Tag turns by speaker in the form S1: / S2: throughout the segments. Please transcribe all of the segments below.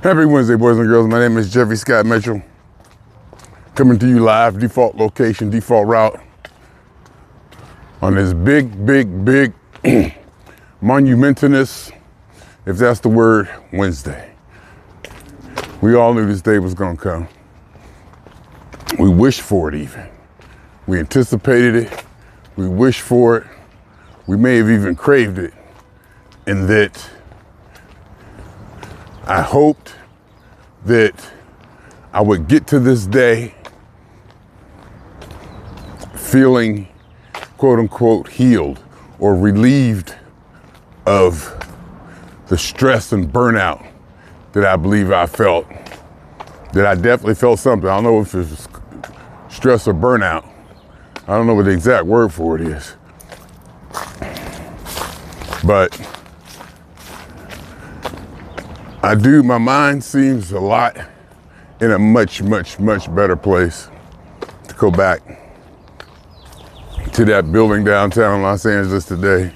S1: Happy Wednesday, boys and girls. My name is Jeffery Scott Mitchell, coming to you live, default location, default route, on this big monumentous, if that's the word, Wednesday. We all knew this day was gonna come. We wished for it even. We anticipated it. We wished for it. We may have even craved it. And that I hoped that I would get to this day feeling, quote unquote, healed or relieved of the stress and burnout that I believe I felt, that I definitely felt something. I don't know if it's stress or burnout. I don't know what the exact word for it is. But my mind seems a lot in a much better place to go back to that building downtown Los Angeles today.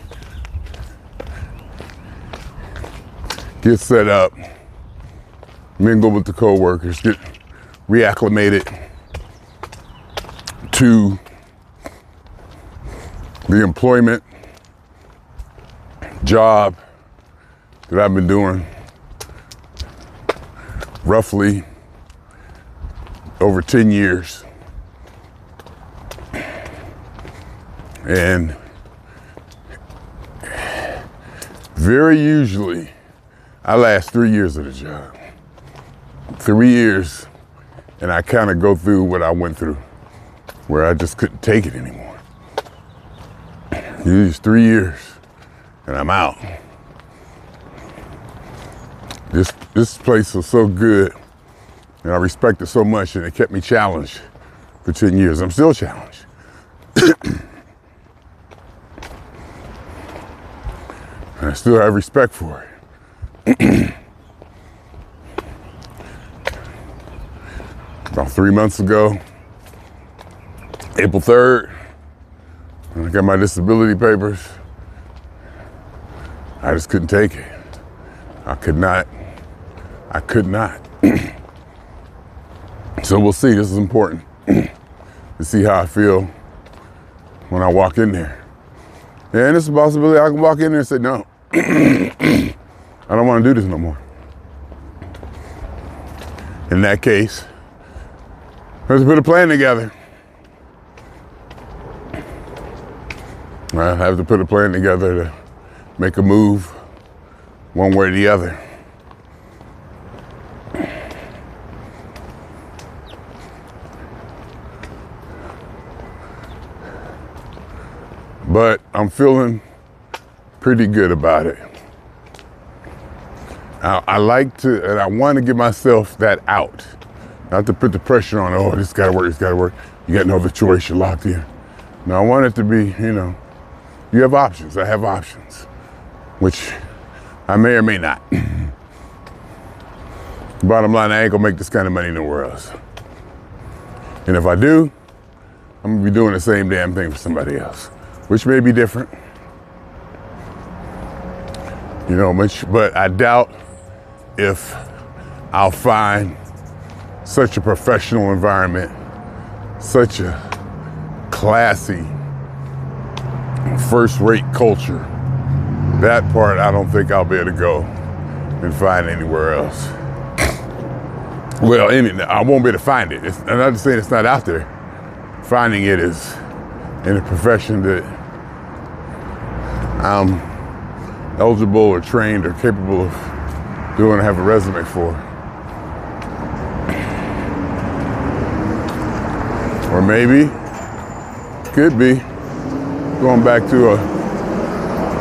S1: Get set up, mingle with the coworkers, get reacclimated to the employment job that I've been doing roughly over 10 years. And very usually, I last 3 years of the job. 3 years, and I kind of go through what I went through, where I just couldn't take it anymore. These 3 years, and I'm out. This place was so good, and I respect it so much, and it kept me challenged for 10 years. I'm still challenged. And I still have respect for it. About 3 months ago, April 3rd, when I got my disability papers, I just couldn't take it. I could not. So we'll see. This is important to see how I feel when I walk in there. And it's a possibility I can walk in there and say, no, I don't want to do this no more. In that case, let's put a plan together. I have to put a plan together to make a move one way or the other. But I'm feeling pretty good about it. I like to, and I want to give myself that out. Not to put the pressure on, oh, this gotta work. You got no other choice, you're locked in. No, I want it to be, you have options, I have options, which I may or may not. Bottom line, I ain't gonna make this kind of money nowhere else. And if I do, I'm gonna be doing the same damn thing for somebody else, which may be different. But I doubt if I'll find such a professional environment, such a classy, first-rate culture. That part, I don't think I'll be able to go and find anywhere else. Well, I won't be able to find it. I'm not saying it's not out there. Finding it is in a profession that I'm eligible or trained or capable of doing and have a resume for. Or maybe, could be, going back to a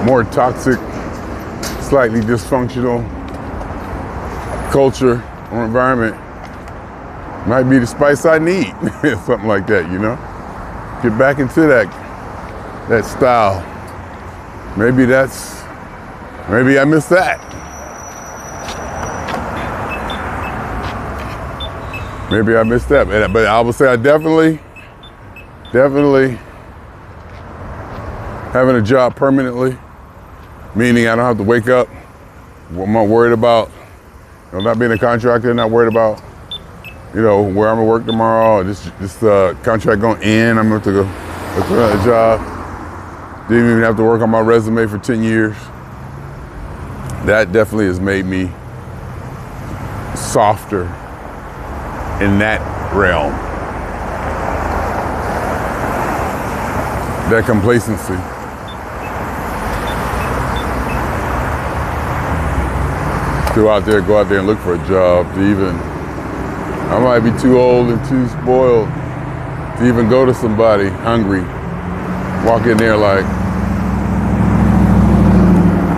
S1: more toxic, slightly dysfunctional culture or environment. Might be the spice I need, something like that, Get back into that style. Maybe I missed that. Maybe I missed that, but I would say I definitely having a job permanently, meaning I don't have to wake up. I'm not worried about Not being a contractor, not worried about, where I'm gonna work tomorrow. This contract gonna end. I'm going to go look for another job. Didn't even have to work on my resume for 10 years. That definitely has made me softer in that realm. That complacency. Go out there and look for a job I might be too old and too spoiled to even go to somebody hungry, walk in there like,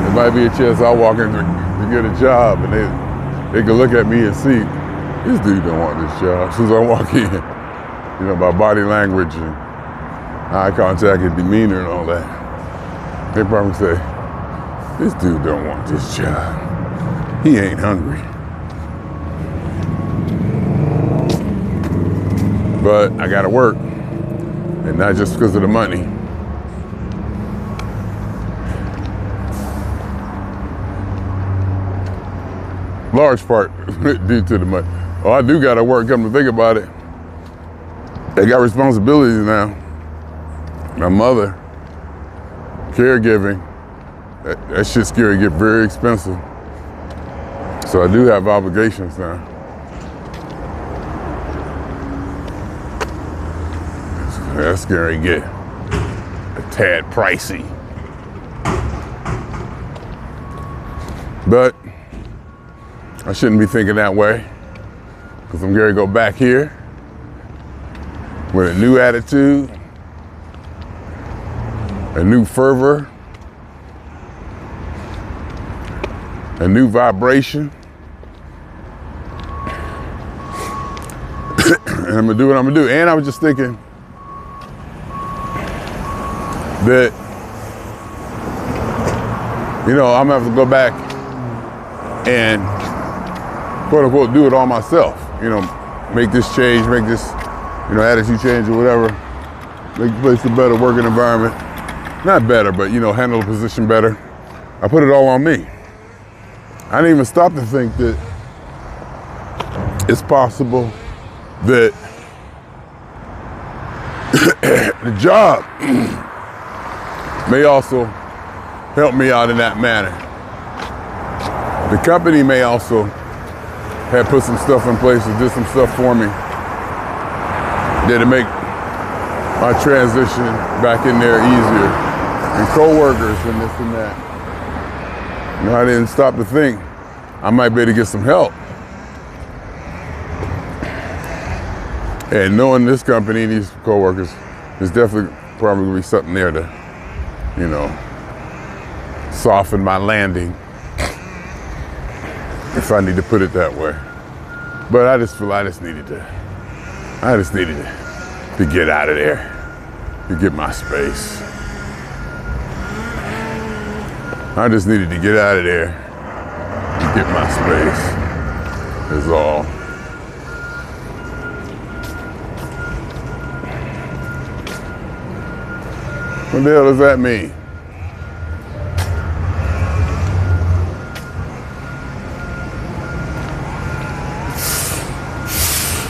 S1: there might be a chance I'll walk in to get a job and they can look at me and see, this dude don't want this job. As soon as I walk in, my body language and eye contact and demeanor and all that, they probably say, this dude don't want this job. He ain't hungry. But I gotta work, and not just because of the money. Large part due to the money. Oh, I do gotta work, come to think about it. I got responsibilities now. My mother, caregiving, that shit's scary, get very expensive. So I do have obligations now. That's gonna get a tad pricey. But I shouldn't be thinking that way, because I'm gonna go back here with a new attitude, a new fervor, a new vibration. And I'm gonna do what I'm gonna do. And I was just thinking that, I'm gonna have to go back and quote unquote do it all myself. Make this change, make this, attitude change or whatever. Make the place a better working environment. Not better, but handle the position better. I put it all on me. I didn't even stop to think that it's possible that the job may also help me out in that manner. The company may also have put some stuff in place or did some stuff for me that'll make my transition back in there easier. And co-workers and this and that. I didn't stop to think I might be able to get some help. And knowing this company, these co-workers, there's definitely probably gonna be something there to, soften my landing, if I need to put it that way. But I just feel I just needed to get out of there, to get my space. I just needed to get out of there and get my space, is all. What the hell does that mean?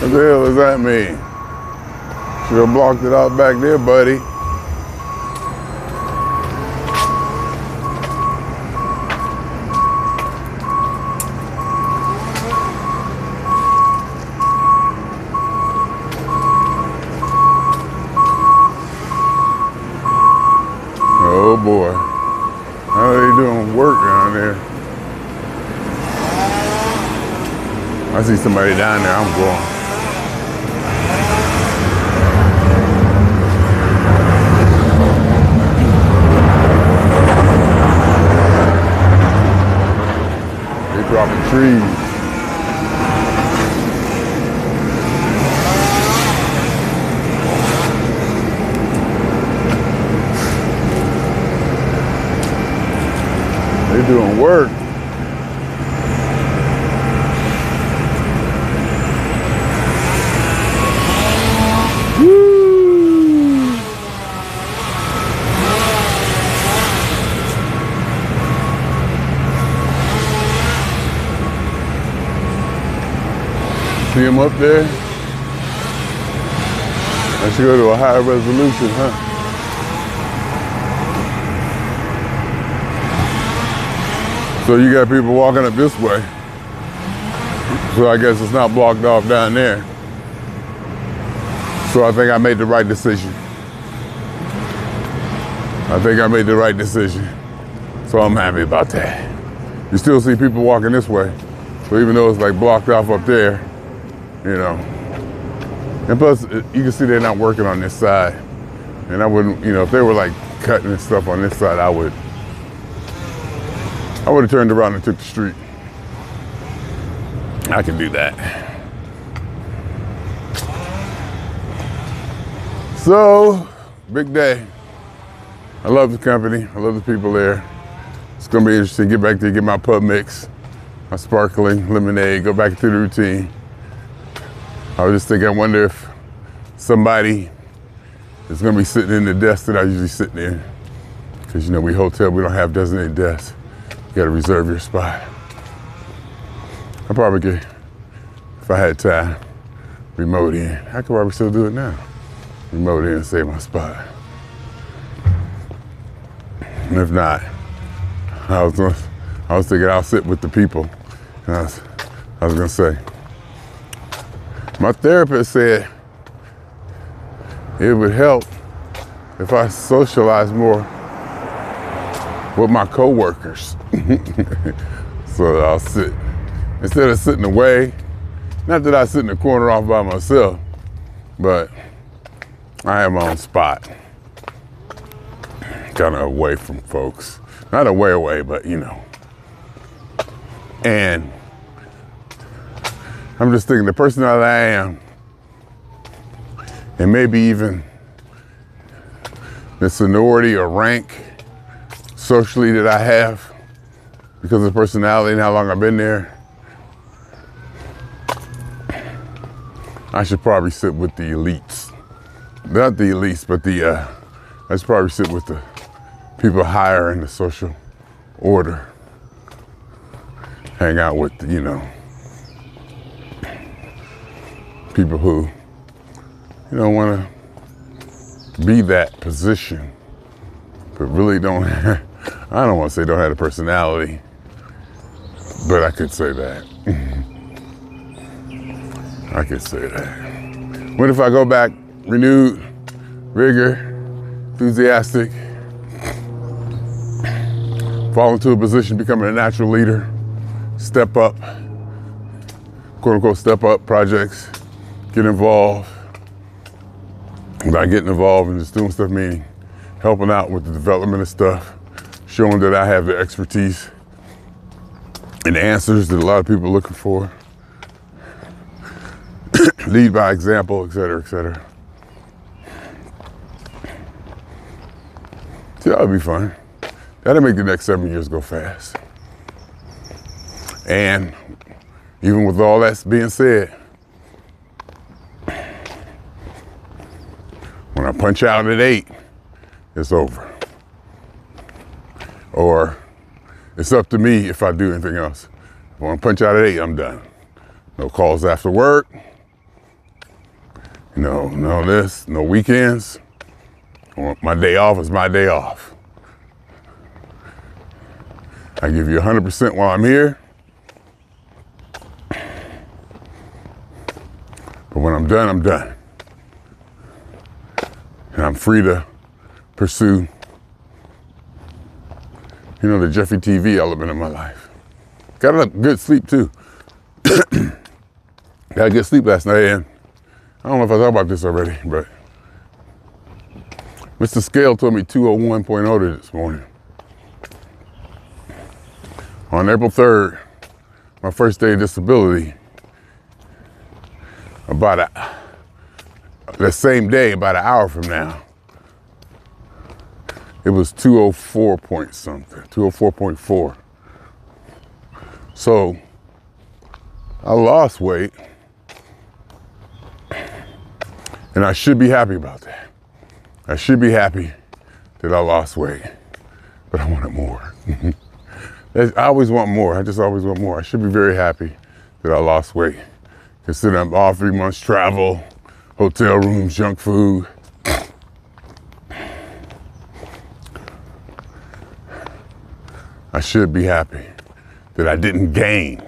S1: What the hell does that mean? Should have blocked it out back there, buddy. Oh boy, how are they doing work down there? I see somebody down there, I'm going. They dropping trees. They're doing work. Woo! See them up there? I should go to a higher resolution, huh? So you got people walking up this way. So I guess it's not blocked off down there. So I think I made the right decision. So I'm happy about that. You still see people walking this way. So even though it's like blocked off up there, you know. And plus, you can see they're not working on this side. And I wouldn't, if they were like cutting and stuff on this side, I would have turned around and took the street. I can do that. So, big day. I love the company. I love the people there. It's gonna be interesting. Get back there, get my pub mix, my sparkling lemonade, go back to the routine. I was just thinking, I wonder if somebody is gonna be sitting in the desk that I usually sit in. Because we hotel, we don't have designated desks. You gotta reserve your spot. I probably could, if I had time, remote in. I could probably still do it now. Remote in and save my spot. And if not, I was thinking I'll sit with the people. And I was gonna say, my therapist said it would help if I socialize more with my coworkers. So I'll sit. Instead of sitting away, not that I sit in the corner off by myself, but I have my own spot. Kind of away from folks. Not away, but And I'm just thinking the person that I am, and maybe even the seniority or rank socially that I have because of the personality and how long I've been there, I should probably sit with the elites. Not the elites, but I should probably sit with the people higher in the social order. Hang out with, people who, want to be that position, but really don't have, I don't want to say don't have the personality, but I could say that. I could say that. What if I go back renewed, vigor, enthusiastic, fall into a position, becoming a natural leader, step up, quote unquote, step up projects, get involved. By getting involved and just doing stuff, meaning helping out with the development of stuff, showing that I have the expertise and the answers that a lot of people are looking for. Lead by example, et cetera, et cetera. See, that'll be fun. That'll make the next 7 years go fast. And even with all that being said, when I punch out at 8, it's over. Or it's up to me if I do anything else. When I punch out at 8, I'm done. No calls after work. No this, no weekends. My day off is my day off. I give you 100% while I'm here. But when I'm done, I'm done. And I'm free to pursue, the Jeffery TV element of my life. Got a good sleep too. Got a good sleep last night, and I don't know if I talked about this already, but Mr. Scale told me 201.0 this morning. On April 3rd, my first day of disability, the same day, about an hour from now, it was 204 point something, 204.4. So I lost weight, and I should be happy about that. I should be happy that I lost weight, but I wanted more. I always want more. I just always want more. I should be very happy that I lost weight considering all 3 months travel, hotel rooms, junk food. I should be happy that I didn't gain.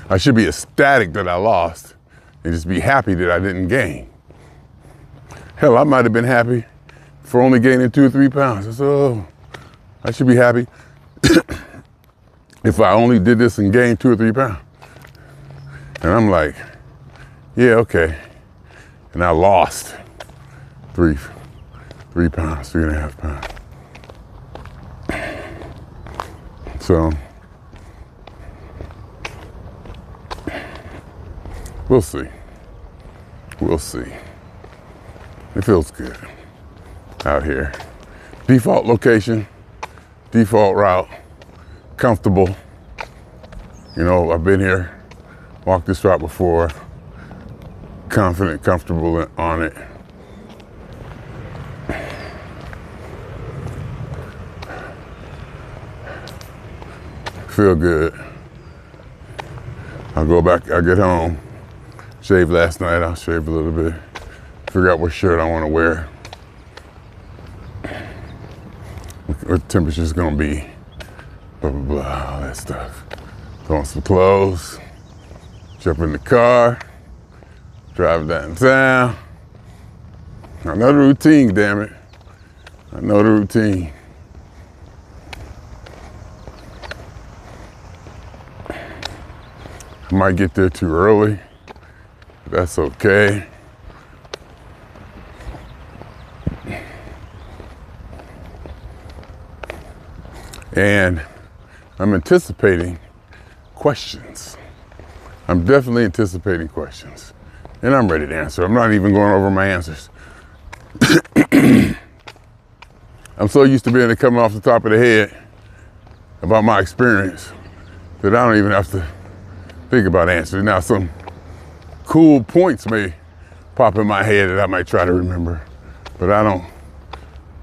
S1: I should be ecstatic that I lost and just be happy that I didn't gain. Hell, I might have been happy for only gaining 2 or 3 pounds. So I should be happy if I only did this and gained 2 or 3 pounds. And I'm like, yeah, okay. And I lost 3 pounds, 3.5 pounds. So we'll see. We'll see. It feels good out here. Default location, default route, comfortable. You know, I've been here, walked this route before, confident, comfortable on it. Feel good. I'll go back, I'll get home, shave last night, I'll shave a little bit, figure out what shirt I want to wear, what the temperature's gonna be, blah, blah, blah, all that stuff. Throw on some clothes, jump in the car, drive downtown. I know the routine, damn it. I know the routine. I might get there too early, but that's okay. And I'm anticipating questions. I'm definitely anticipating questions. And I'm ready to answer. I'm not even going over my answers. I'm so used to being able to come off the top of the head about my experience that I don't even have to think about answers. Now, some cool points may pop in my head that I might try to remember, but I don't,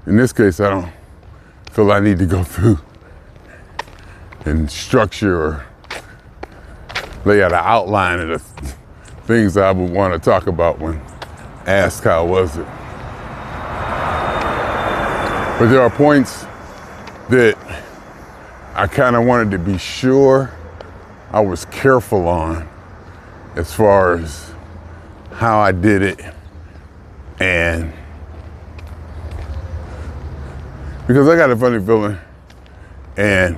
S1: in this case, I don't feel I need to go through and structure or lay out an outline of the things I would want to talk about when asked how was it. But there are points that I kind of wanted to be sure I was careful on as far as how I did it, and because I got a funny feeling, and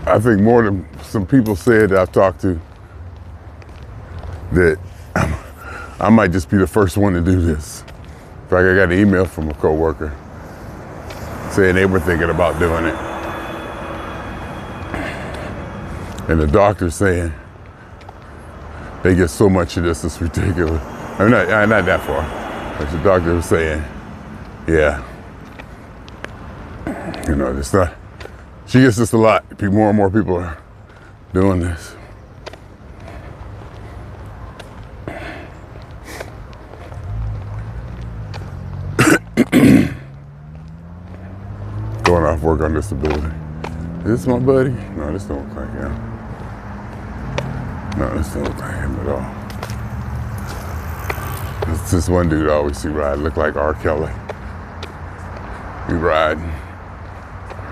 S1: I think more than some people said that I've talked to, that I might just be the first one to do this. In fact, I got an email from a coworker saying they were thinking about doing it. And the doctor saying they get so much of this, it's ridiculous. I mean, not that far. But the doctor was saying, yeah, you know, it's not, she gets this a lot. More and more people are doing this. Going off work on disability. Is this my buddy? No, this don't look like him. No, this don't look like him at all. It's this one dude I always see ride, look like R. Kelly. He riding,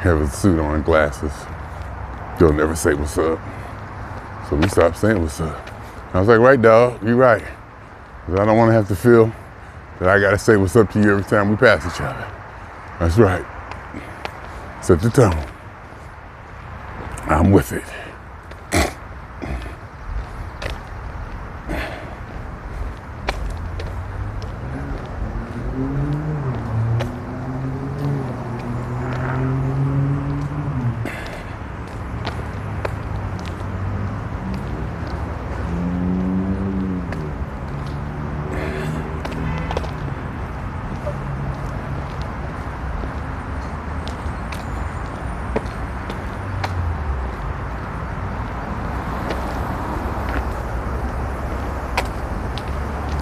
S1: have a suit on, glasses. He'll never say what's up. So we stopped saying what's up. I was like, right, dog, you right. Because I don't want to have to feel that I got to say what's up to you every time we pass each other. That's right. Set the tone. I'm with it.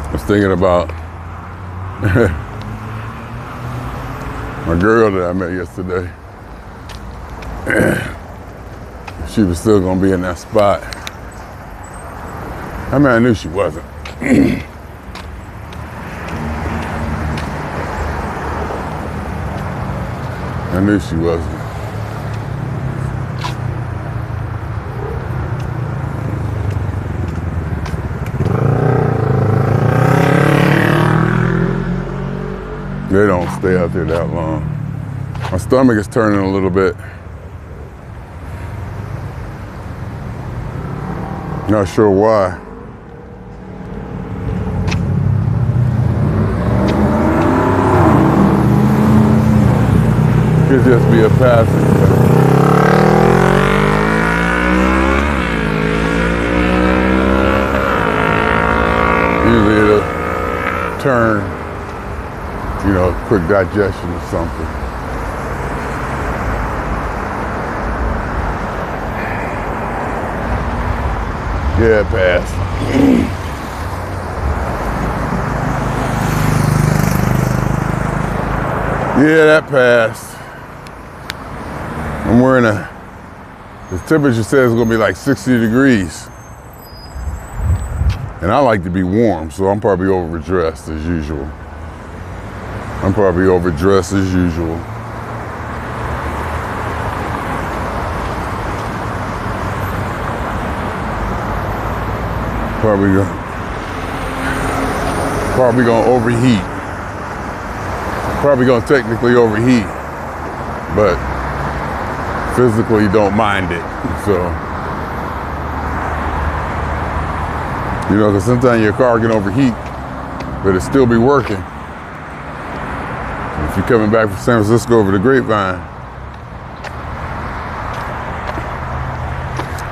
S1: I was thinking about my girl that I met yesterday. She was still gonna be in that spot I mean, I knew she wasn't. I knew she wasn't. They don't stay out there that long. My stomach is turning a little bit. Not sure why. Could just be a passing thing. Usually it'll turn, you know, quick digestion or something. Yeah, it passed. Yeah, that passed. I'm wearing the temperature says it's gonna be like 60 degrees. And I like to be warm, so I'm probably overdressed as usual. Probably gonna overheat. Probably gonna technically overheat, but physically don't mind it. So, you know, because sometimes your car can overheat, but it still be working. If you're coming back from San Francisco over the Grapevine,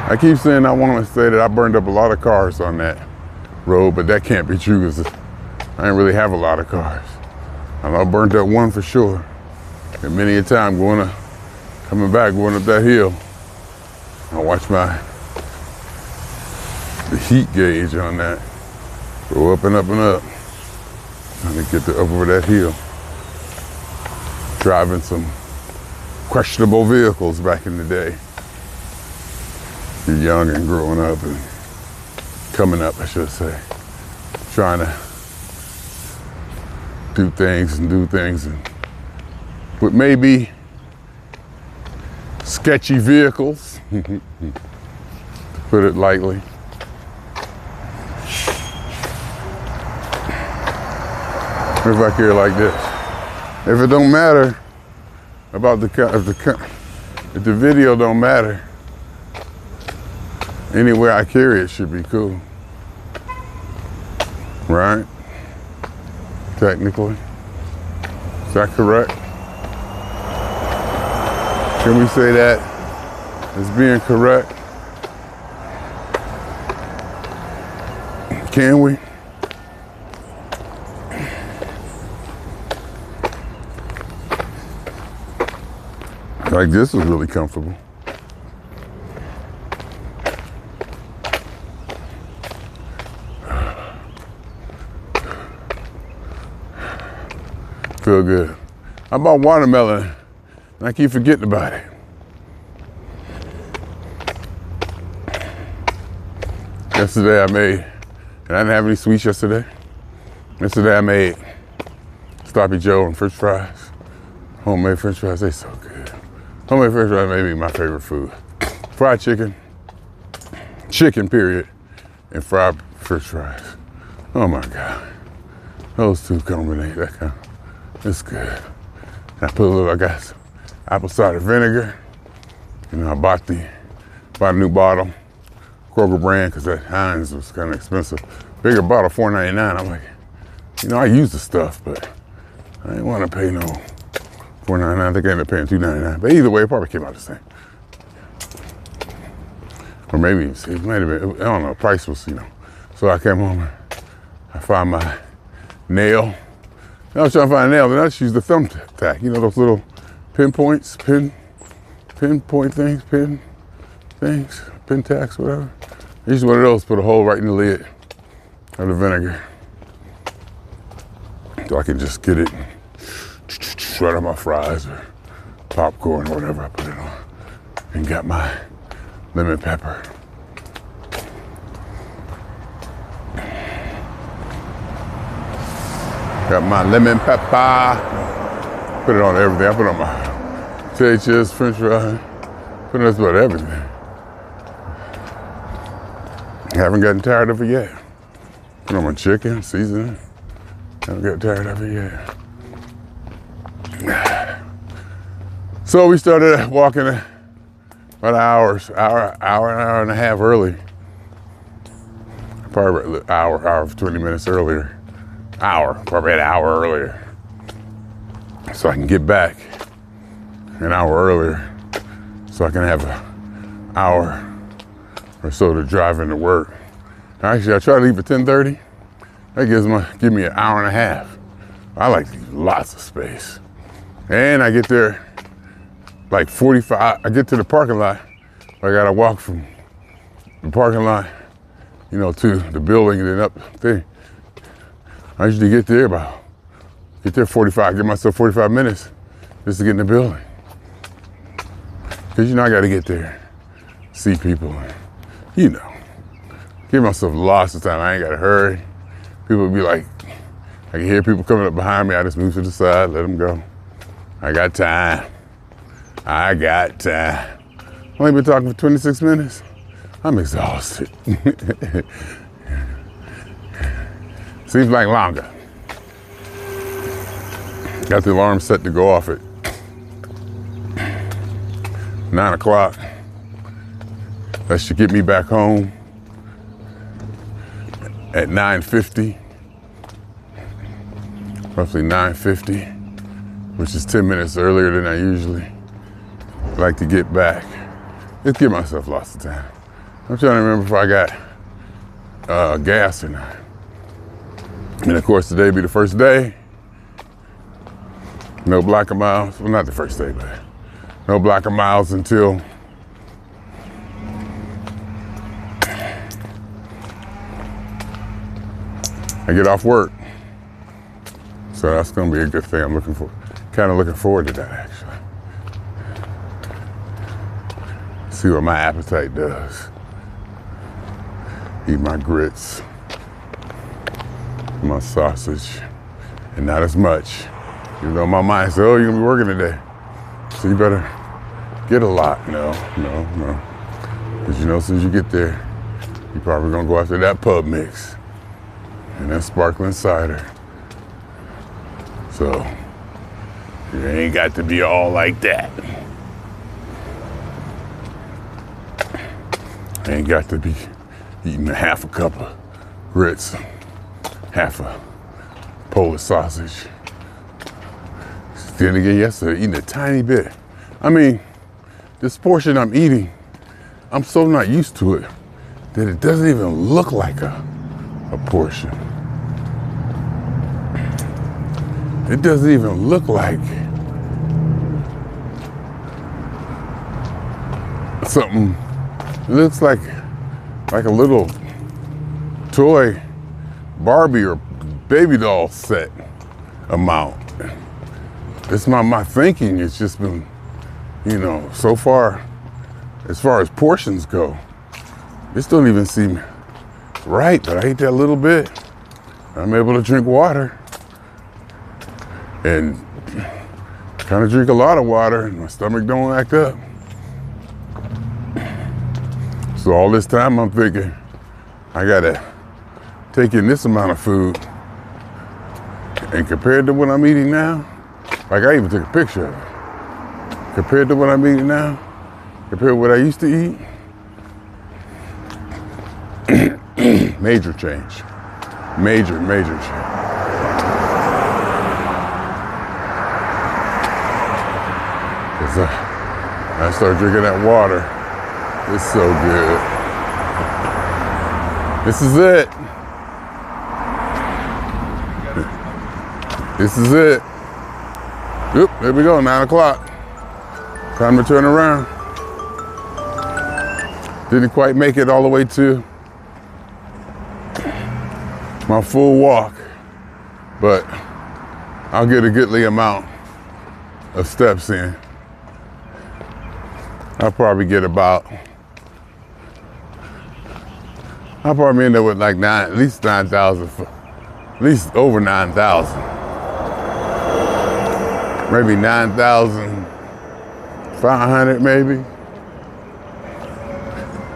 S1: I keep saying I want to say that I burned up a lot of cars on that road, but that can't be true because I didn't really have a lot of cars. I burned up one for sure. And many a time coming back, going up that hill, I watch the heat gauge on that go up and up and up. Trying to get up over that hill. Driving some questionable vehicles back in the day. You're young and growing up and coming up, I should say. Trying to do things and with maybe sketchy vehicles, to put it lightly. If I carry like this. If it don't matter about if the video don't matter, anywhere I carry it should be cool. Right? Technically. Is that correct? Can we say that as being correct? Can we? Like this is really comfortable. Feel good. I bought watermelon and I keep forgetting about it. Yesterday I made, and I didn't have any sweets yesterday. Yesterday I made Sloppy Joe and French fries. Homemade French fries, they so good. Homemade French fries may be my favorite food. Fried chicken period, and fried French fries. Oh my God. Those two combinate that kind. It's good. I got some apple cider vinegar. You know, I bought a new bottle, Kroger brand, because that Heinz was kind of expensive. Bigger bottle, $4.99. I'm like, you know, I use the stuff, but I didn't want to pay no $4.99. I think I ended up paying $2.99. But either way, it probably came out the same. Or maybe it might have been, I don't know, price was, you know. So I came home and I found my nail. I was trying to find a nail, then I just used the thumbtack. You know those little pinpoint things, pin tacks, whatever. I used one of those, put a hole right in the lid of the vinegar. So I can just get it right on my fries or popcorn or whatever I put it on. And got my lemon pepper. Got my lemon pepper. Put it on everything. I put it on my chili chips, french fries. Put it on just about everything. Haven't gotten tired of it yet. Put on my chicken, seasoning. Haven't gotten tired of it yet. So we started walking about an hour and a half early. Probably an hour, 20 minutes earlier. Probably an hour earlier. So I can get back an hour earlier. So I can have an hour or so to drive into work. Actually, I try to leave at 10:30. That give me an hour and a half. I like to leave lots of space. And I get there like 45, I get to the parking lot. I gotta walk from the parking lot, to the building and then up there. I usually get there 45, give myself 45 minutes just to get in the building. Cause I gotta get there, see people, give myself lots of time. I ain't gotta hurry. People be like, I can hear people coming up behind me. I just move to the side, let them go. I got time. Only been talking for 26 minutes. I'm exhausted. Seems like longer. Got the alarm set to go off at 9 o'clock. That should get me back home at 9:50. Roughly 9:50, which is 10 minutes earlier than I usually like to get back. Just give myself lots of time. I'm trying to remember if I got gas or not. And of course, today be the first day. No block of miles. Well, not the first day, but no block of miles until I get off work. So that's gonna be a good thing. I'm kind of looking forward to that, actually. See what my appetite does. Eat my grits, my sausage, and not as much. Even though my mind says, oh, you're gonna be working today, so you better get a lot. No. Because as soon as you get there, you're probably gonna go after that pub mix and that sparkling cider. So you ain't got to be all like that. I ain't got to be eating a half a cup of grits, half a Polish sausage. Then again, yesterday, eating a tiny bit. I mean, this portion I'm eating, I'm so not used to it that it doesn't even look like a portion. It doesn't even look like something. It looks like a little toy Barbie or baby doll set amount. It's my thinking. It's just been, so far as portions go, this don't even seem right, but I ate that little bit. I'm able to drink water and kind of drink a lot of water and my stomach don't act up. So all this time I'm thinking, I gotta take in this amount of food, and compared to what I'm eating now, like I even took a picture of it. Compared to what I'm eating now, compared to what I used to eat, major change. Major change. Because I started drinking that water. It's so good. This is it. This is it. Oop, there we go, 9 o'clock. Time to turn around. Didn't quite make it all the way to my full walk, but I'll get a goodly amount of steps in. I'll probably end up with like at least 9,000, at least over 9,000. maybe 9,500 maybe.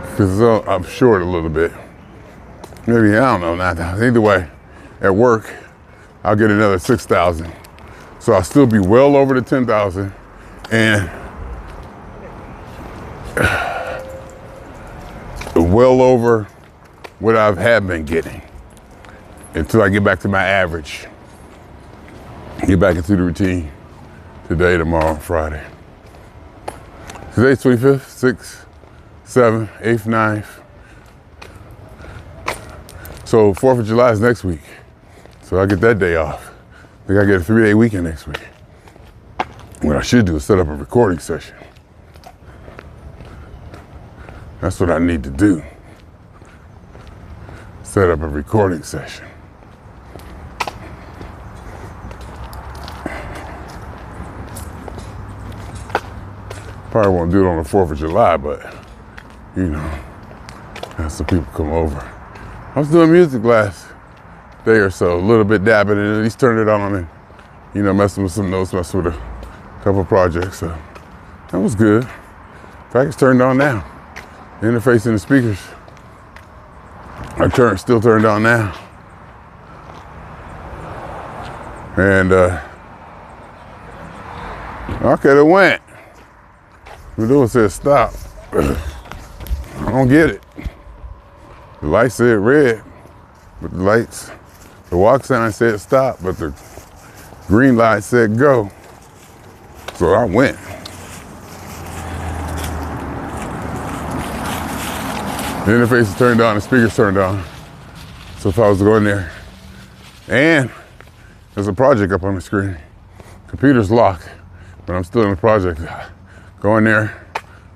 S1: Because I'm short a little bit. Maybe, I don't know, 9,000. Either way, at work, I'll get another 6,000. So I'll still be well over the 10,000 and well over what I have been getting until I get back to my average. Get back into the routine today, tomorrow, Friday. Today's 25th, 6th, 7th, 8th, 9th. So 4th of July is next week. So I get that day off. I think I get a 3-day weekend next week. What I should do is set up a recording session. That's what I need to do. Set up a recording session. Probably won't do it on the 4th of July, but you know, have some people come over. I was doing music last day or so, a little bit dabbing and at least turned it on and, you know, messing with some notes, messing with a couple of projects. So that was good. In fact, it's turned on now. The interface and the speakers are still turned on now. And okay, it went. The door said stop. I don't get it. The light said red, but the walk sign said stop, but the green light said go. So I went. The interface is turned on, the speakers turned on. So if I was to go in there, and there's a project up on the screen. Computer's locked, but I'm still in the project. Go in there,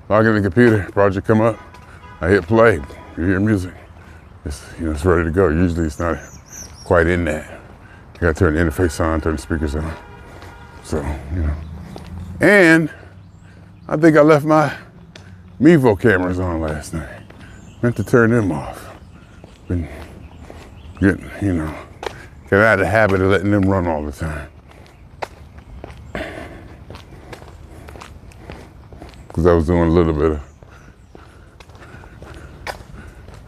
S1: log in the computer, project come up, I hit play, you hear music. It's ready to go. Usually it's not quite in that. You gotta turn the interface on, turn the speakers on. So, And I think I left my Mevo cameras on last night. Meant to turn them off. Been getting, get out of the habit of letting them run all the time. Because I was doing a little bit of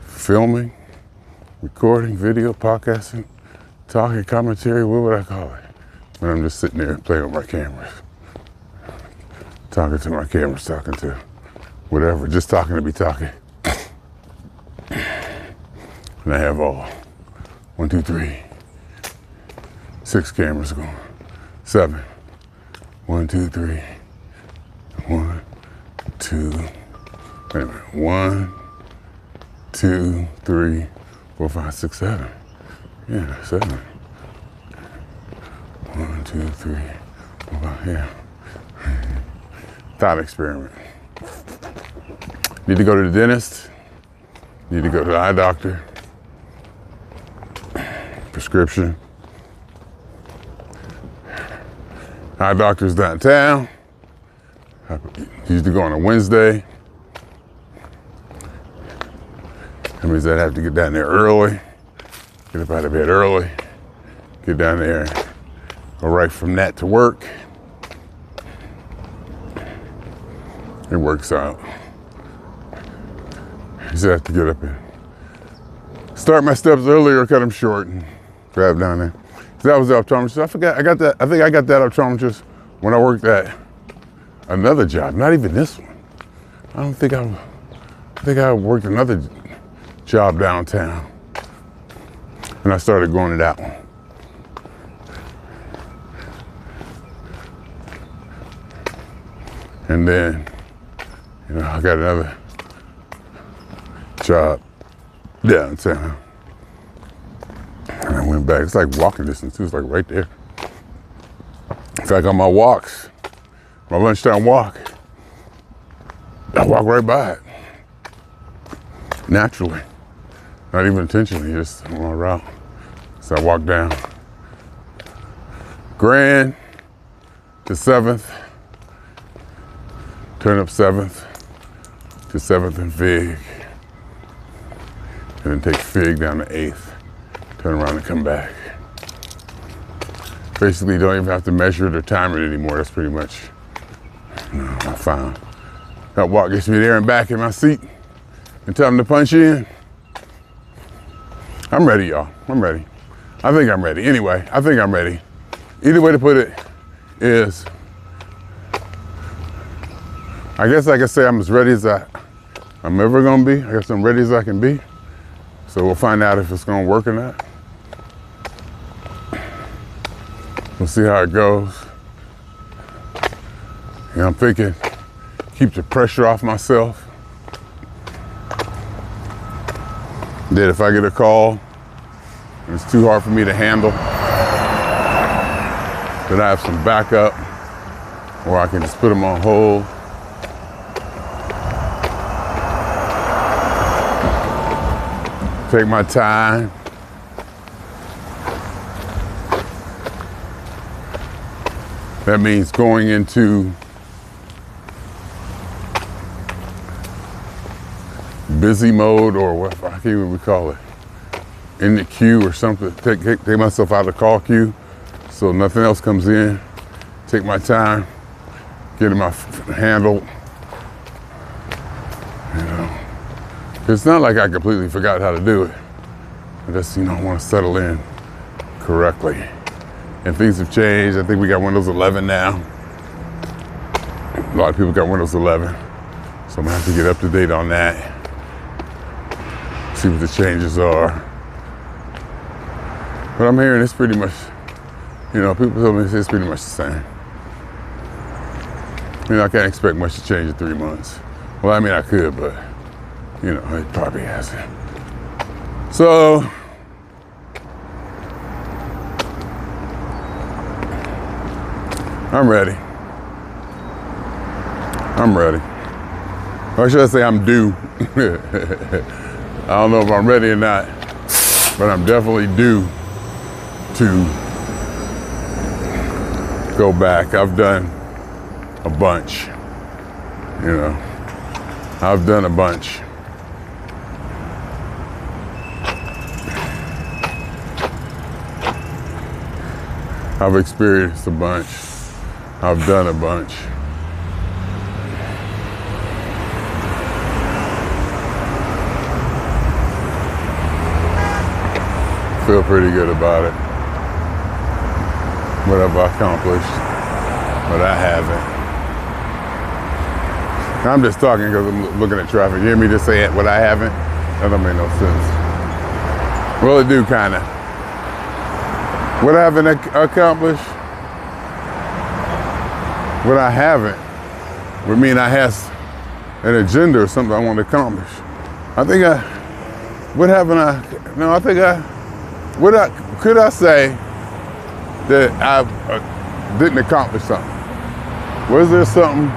S1: filming, recording, video, podcasting, talking, commentary, what would I call it? When I'm just sitting there playing with my cameras. Talking to my cameras, talking to whatever, just talking to be talking. And I have all 1, 2, 3, 6 cameras going. 7. 1, 2, 3. 1, 2. Wait a minute. 1, 2, 3, 4, 5, 6, 7. Yeah, 7. 1, 2, 3, 4, 5. Yeah. Thought experiment. Need to go to the dentist. Need to go to the eye doctor. Prescription. Eye doctor's downtown. I usually go on a Wednesday. That means I'd have to get down there early. Get up out of bed early. Get down there. Go right from that to work. It works out. I just have to get up and start my steps earlier, cut them short, and grab down there. So that was the optometrist. I forgot. I think I got that optometrist when I worked at another job. Not even this one. I think I worked another job downtown, and I started going to that one. And then, I got another job downtown. And I went back. It's like walking distance too. It's like right there. In fact, on my walks, my lunchtime walk, I walk right by it. Naturally. Not even intentionally, just on my route. So I walk down Grand to 7th, turn up 7th to 7th and Fig, and then take Fig down to 8th, turn around and come back. basically don't even have to measure it or time it anymore. That's pretty much, I found. That walk gets me there and back in my seat and tell them to punch in. I'm ready, y'all. I'm ready. I think I'm ready. Anyway, I think I'm ready. Either way to put it is, I guess I can say I'm as ready as I'm ever gonna be. I guess I'm ready as I can be. So we'll find out if it's gonna work or not. We'll see how it goes. And I'm thinking, keep the pressure off myself. That if I get a call and it's too hard for me to handle, that I have some backup, or I can just put them on hold. Take my time. That means going into busy mode, or what, I can't even recall it. In the queue or something. Take myself out of the call queue so nothing else comes in. Take my time, get my handle. You know, it's not like I completely forgot how to do it. I just, I want to settle in correctly. And things have changed. I think we got Windows 11 now. A lot of people got Windows 11. So I'm gonna have to get up to date on that. See what the changes are. But I'm hearing it's pretty much, people tell me it's pretty much the same. I can't expect much to change in 3 months. Well, I mean, I could, but, it probably hasn't. So, I'm ready. I'm ready. Or should I say I'm due? I don't know if I'm ready or not, but I'm definitely due to go back. I've done a bunch, I've done a bunch. I've experienced a bunch. I've done a bunch. Feel pretty good about it. What have I accomplished? What I haven't. I'm just talking because I'm looking at traffic. You hear me just say what I haven't? That don't make no sense. Well, it do kind of. What I haven't accomplished? What I haven't would mean I have an agenda or something I want to accomplish. Could I say that I didn't accomplish something? Was there something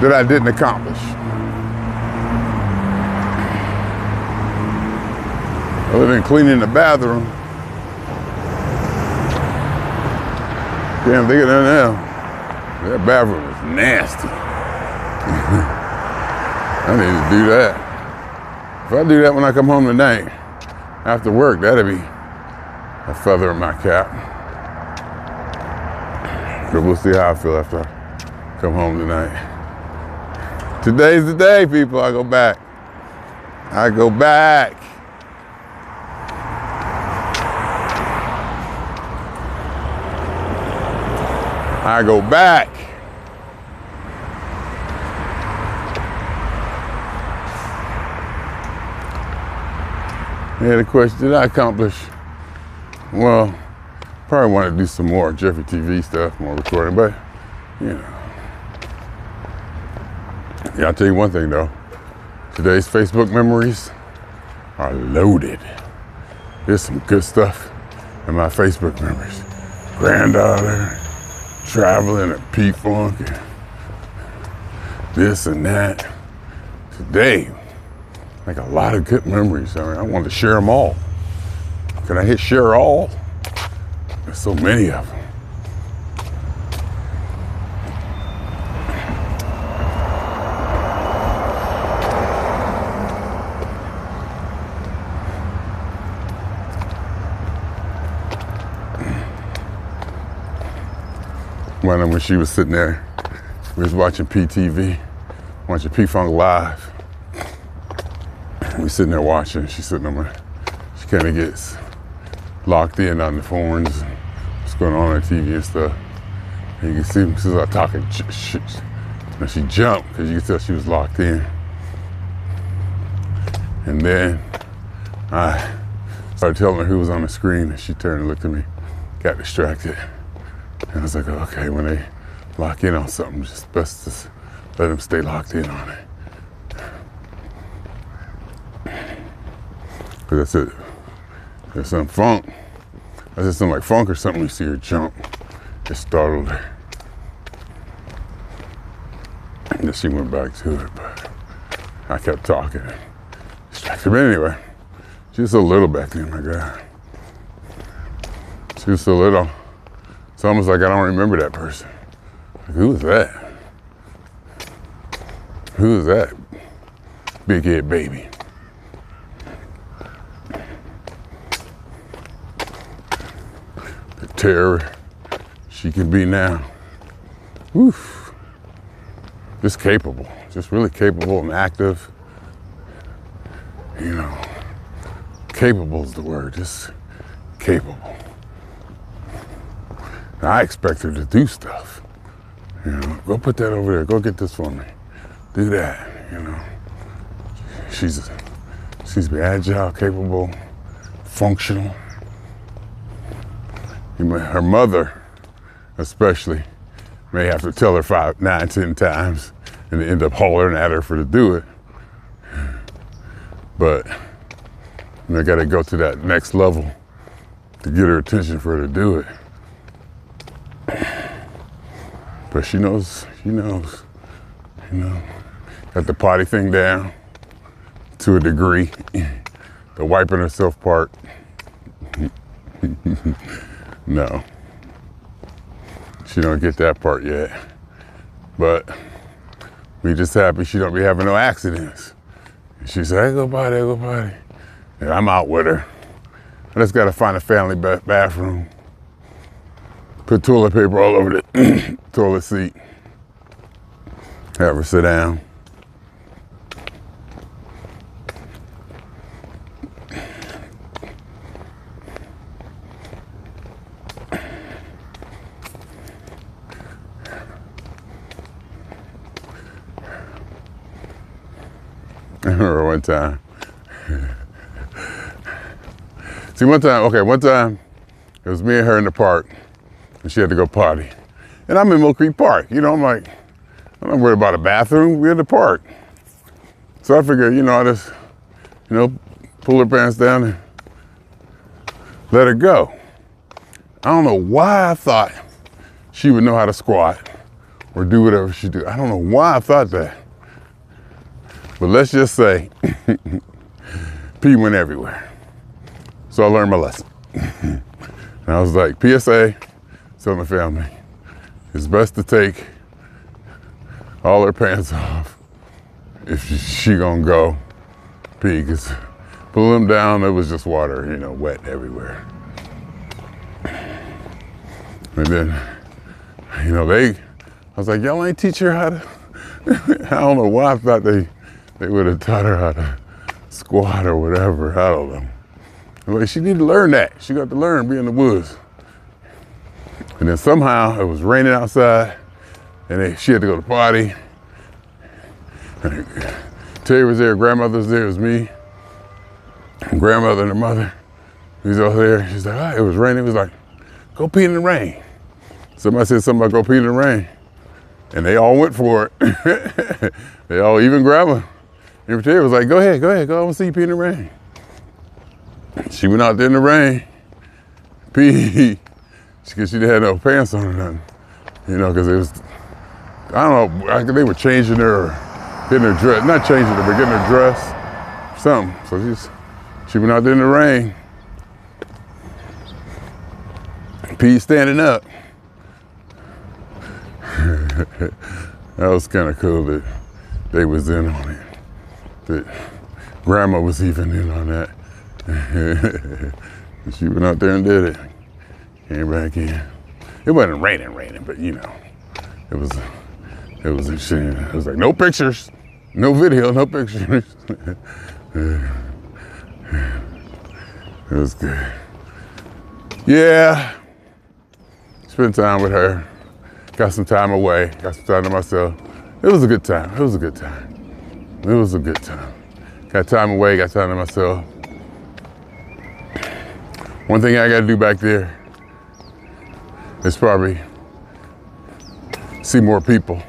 S1: that I didn't accomplish? Other than cleaning the bathroom. Can't think of that now. That bathroom is nasty. I need to do that. If I do that when I come home tonight, after work, that'd be a feather in my cap. But we'll see how I feel after I come home tonight. Today's the day, people. I go back. I go back. I go back. Yeah, the question, did I accomplish? Well, probably want to do some more Jeffery TV stuff, more recording, but, Yeah, I'll tell you one thing though. Today's Facebook memories are loaded. There's some good stuff in my Facebook memories. Granddaughter, traveling at P-Funk, this and that. Today, like a lot of good memories. I want to share them all. Can I hit share all? There's so many of them. One of them when she was sitting there, we was watching PTV, watching P-Funk Live. We sitting there watching, she's sitting on she kind of gets locked in on the phones, what's going on the TV and stuff. And you can see she's like talking, she jumped because you could tell she was locked in. And then I started telling her who was on the screen, and she turned and looked at me, got distracted. And I was like, okay, when they lock in on something, just best to let them stay locked in on it. Because that's it. There's some funk. I said something like funk or something, you see her jump. It startled her. And then she went back to it, but I kept talking. Distracted. But anyway, she was so little back then, my God. She was so little. It's almost like I don't remember that person. Like, who was that? Who was that big head baby? The terror she can be now. Oof. Just capable, just really capable and active. You know, capable is the word, just capable. And I expect her to do stuff. You know, go put that over there, go get this for me. Do that, you know. She's be agile, capable, functional. Her mother, especially, may have to tell her 5, 9, 10 times and end up hollering at her to do it. But I gotta go to that next level to get her attention for her to do it. But she knows, you know. Got the potty thing down to a degree. The wiping herself part, no. She don't get that part yet. But we just happy she don't be having no accidents. And she said, I go potty. And I'm out with her. I just gotta find a family bathroom. Put toilet paper all over the toilet seat. Have her sit down. I remember one time. One time, it was me and her in the park, and she had to go potty. And I'm in Mill Creek Park, you know, I'm like, I'm not worried about a bathroom, we're in the park. So I figured, I just, pull her pants down and let her go. I don't know why I thought she would know how to squat or do whatever she do. I don't know why I thought that. But let's just say, pee went everywhere. So I learned my lesson. And I was like, PSA, tell my family, it's best to take all her pants off if she gonna go pee, because pull them down, it was just water, wet everywhere. And then, I was like, y'all ain't teach her how to, I don't know why I thought they would have taught her how to squat or whatever, I don't know. Like, she need to learn that. She got to learn, be in the woods. And then somehow it was raining outside, and she had to go to the potty. And Terry was there, grandmother was there, it was me, and grandmother and her mother. He was over there. She's like, it was raining. It was like, go pee in the rain. Somebody said something about go pee in the rain. And they all went for it. They all, even grandma. And Terry was like, go ahead, go, I want to see you pee in the rain. She went out there in the rain, pee, because she didn't have no pants on or nothing. Because it was, I don't know, they were changing her, getting her dress, not changing her, but getting her dress, something. So she went out there in the rain, pee standing up. That was kind of cool that they was in on it. That grandma was even in on that. She went out there and did it. Came back in. It wasn't raining, but you know, it was a shame. It was like, no pictures, no video, no pictures. It was good. Yeah, spent time with her. Got some time away, got some time to myself. It was a good time, it was a good time. It was a good time. Got time away, got time to myself. One thing I gotta do back there is probably see more people.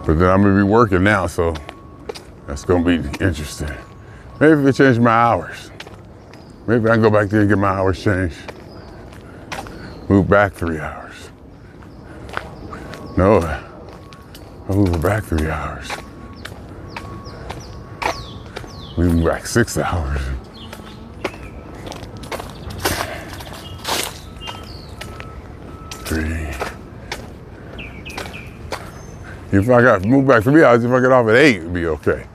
S1: But then I'm gonna be working now, so that's gonna be interesting. Maybe if it changed my hours. Maybe I can go back there and get my hours changed. Move back 3 hours. No, I'll move it back 3 hours. We move back 6 hours. Three. If I got moved back 3 hours, if I get off at 8, it'd be okay.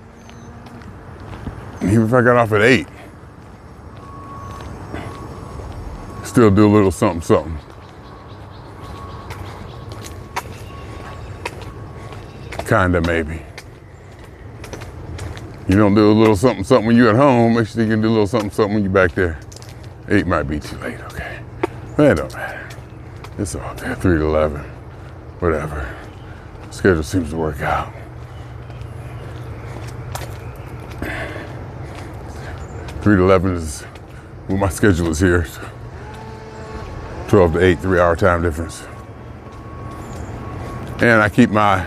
S1: Even if I got off at 8, still do a little something. Kinda, maybe. You don't do a little something when you're at home. Make sure you can do a little something when you're back there. 8 might be too late, okay. But it don't matter. It's all good. 3 to 11, whatever. Schedule seems to work out. 3 to 11 is what my schedule is here. 12 to 8, 3-hour time difference. And I keep my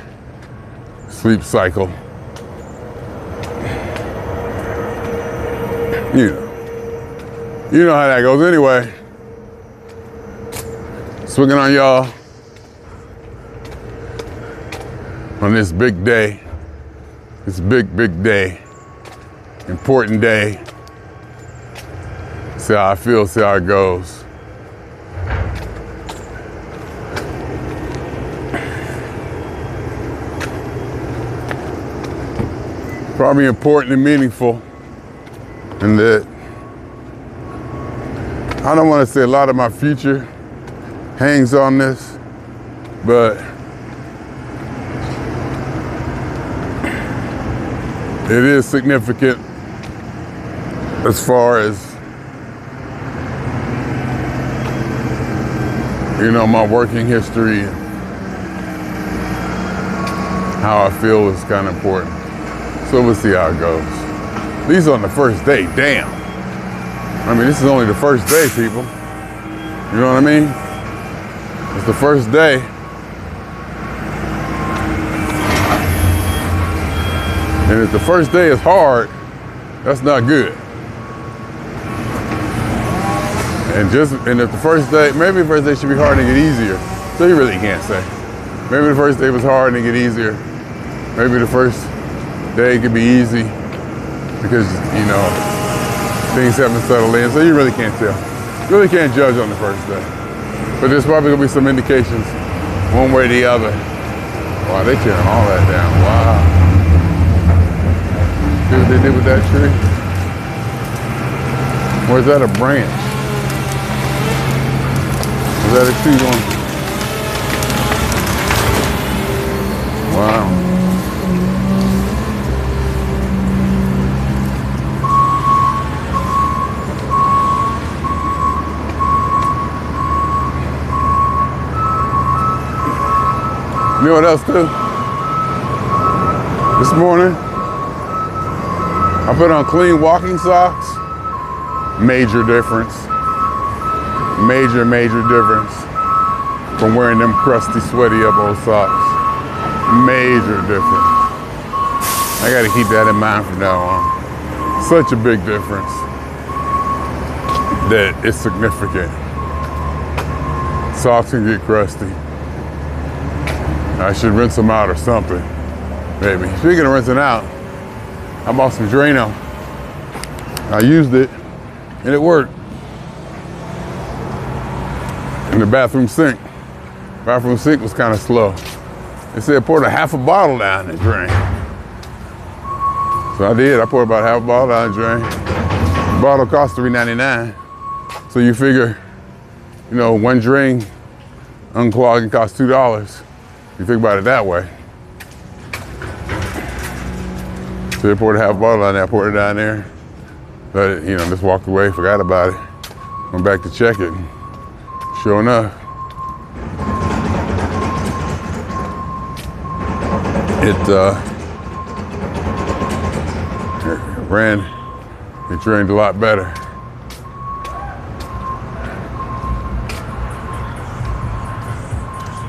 S1: sleep cycle. You know how that goes anyway. Swinging on y'all on this big day, this big day, important day. See how I feel, see how it goes. Probably important and meaningful in that I don't want to say a lot of my future hangs on this, but it is significant as far as, you know, my working history and how I feel is kind of important. So we'll see how it goes. These on the first day, damn. I mean, this is only the first day, people. You know what I mean? It's the first day. And if the first day is hard, that's not good. And if the first day, maybe the first day should be hard and get easier. So you really can't say. Maybe the first day was hard and get easier. Maybe the first day could be easy because, you know, things haven't settled in. So you really can't tell. You really can't judge on the first day. But there's probably gonna be some indications one way or the other. Wow, they tearing all that down. Wow. See what they did with that tree? Or is that a branch? Is that a tree going? Wow. You know what else too? This morning, I put on clean walking socks. Major difference. Major difference from wearing them crusty, sweaty up old socks. Major difference. I gotta keep that in mind from now on. Such a big difference that it's significant. Socks can get crusty. I should rinse them out or something, maybe. Speaking of rinsing out, I bought some Drano. I used it, and it worked. In the bathroom sink. Bathroom sink was kind of slow. They said pour a half a bottle down the drain. So I did. I poured about half a bottle down the drain. The bottle cost $3.99. So you figure one drain unclogging costs $2. You think about it that way. So they poured a half bottle on that, poured it down there. Let it, just walked away, forgot about it. Went back to check it. Sure enough, it drained a lot better.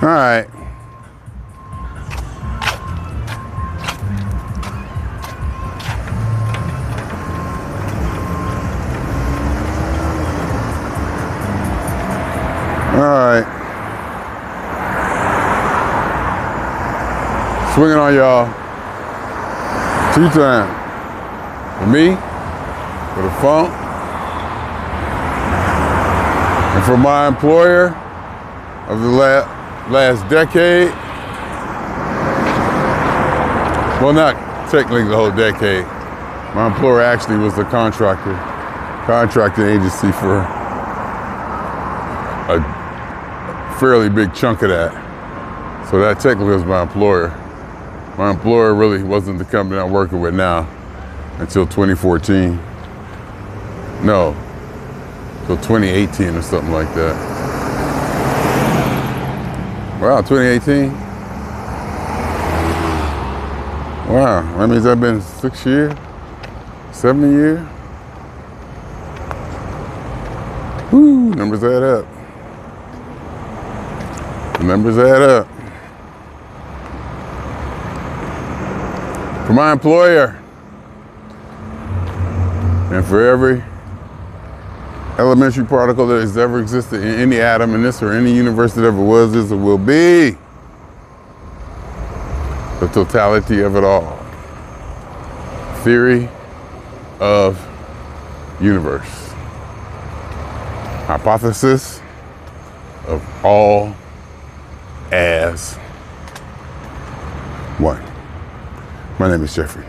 S1: All right. All right. Swinging on y'all 2 times. For me, for the funk, and for my employer of the last decade. Well, not technically the whole decade. My employer actually was the contracting agency for a fairly big chunk of that. So that technically was my employer. My employer really wasn't the company I'm working with now until 2014. No, till 2018 or something like that. Wow, 2018? Wow, that means I've been 6 years, 7 years. Whoo, numbers add up. The numbers add up. For my employer, and for every elementary particle that has ever existed in any atom in this or any universe that ever was, is, or will be, the totality of it all. Theory of universe. Hypothesis of all as one. My name is Jeffery.